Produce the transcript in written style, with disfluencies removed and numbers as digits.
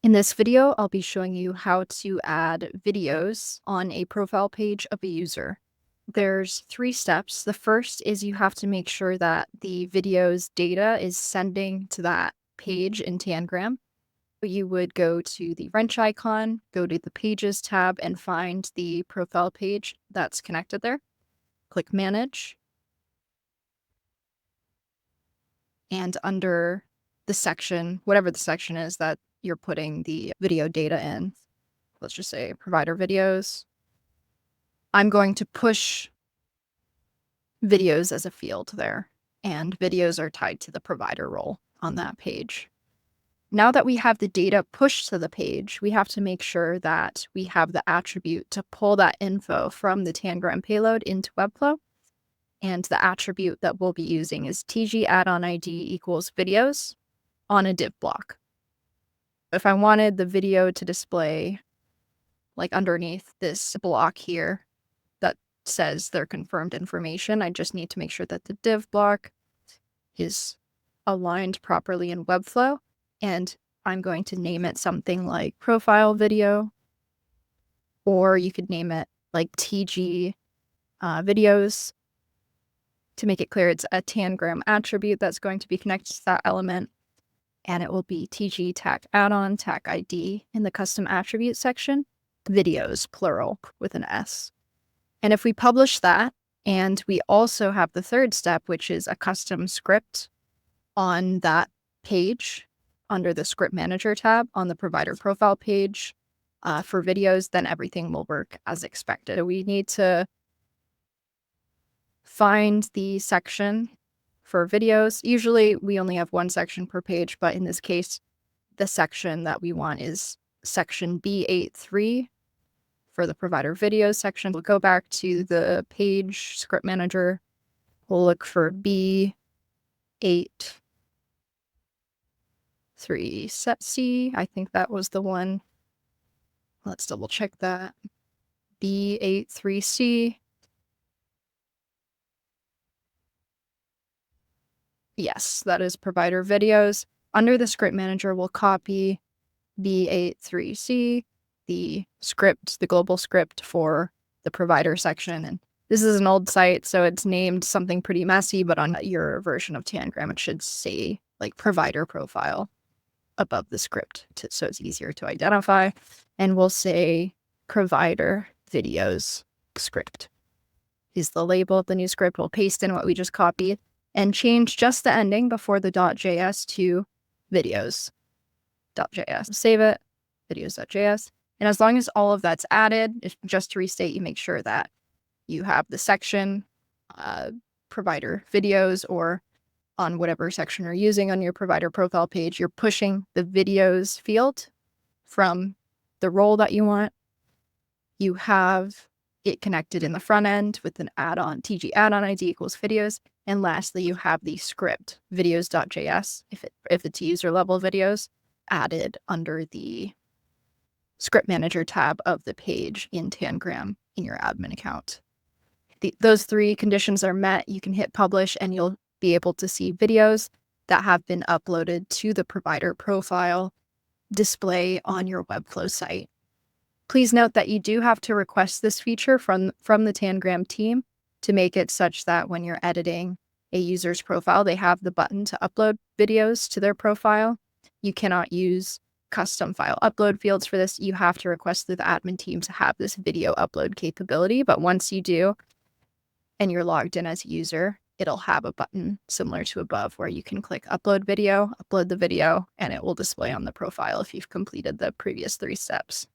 In this video, I'll be showing you how to add videos on a profile page of a user. There's 3 steps. The first is you have to make sure that the video's data is sending to that page in Tangram. You would go to the wrench icon, go to the Pages tab, and find the profile page that's connected there. Click Manage, and under the section, whatever the section is that you're putting the video data in, let's just say provider videos, I'm going to push videos as a field there, and videos are tied to the provider role on that page. Now that we have the data pushed to the page, we have to make sure that we have the attribute to pull that info from the Tangram payload into Webflow. And the attribute that we'll be using is tg add-on ID equals videos on a div block. If I wanted the video to display like underneath this block here that says their confirmed information, I just need to make sure that the div block is aligned properly in Webflow, and I'm going to name it something like profile video, or you could name it like TG videos to make it clear it's a Tangram attribute that's going to be connected to that element, and it will be TG tag add-on tag ID in the custom attribute section, videos, plural, with an S. And if we publish that, and we also have the third step, which is a custom script on that page under the script manager tab on the provider profile page for videos, then everything will work as expected. We need to find the section for videos. Usually we only have one section per page, but in this case, the section that we want is section B83 for the provider videos section. We'll go back to the page script manager. We'll look for B83C. I think that was the one. Let's double check that. B83C. Yes, that is provider videos. Under the script manager, we'll copy B83C, the script, the global script for the provider section. And this is an old site, so it's named something pretty messy, but on your version of Tangram, it should say like provider profile above the script so it's easier to identify. And we'll say provider videos script is the label of the new script. We'll paste in what we just copied and change just the ending before the .js to videos.js. Save it, videos.js. And as long as all of that's added, just to restate, you make sure that you have the section, provider videos, or on whatever section you're using on your provider profile page, you're pushing the videos field from the role that you want. You have it connected in the front end with an add-on, TG add-on ID equals videos. And lastly, you have the script, videos.js, if it's user level videos, added under the script manager tab of the page in Tangram in your admin account. Those 3 conditions are met, you can hit publish and you'll be able to see videos that have been uploaded to the provider profile display on your Webflow site. Please note that you do have to request this feature from the Tangram team to make it such that when you're editing a user's profile, they have the button to upload videos to their profile. You cannot use custom file upload fields for this. You have to request through the admin team to have this video upload capability. But once you do, and you're logged in as a user, it'll have a button similar to above where you can click upload the video, and it will display on the profile if you've completed the previous 3 steps.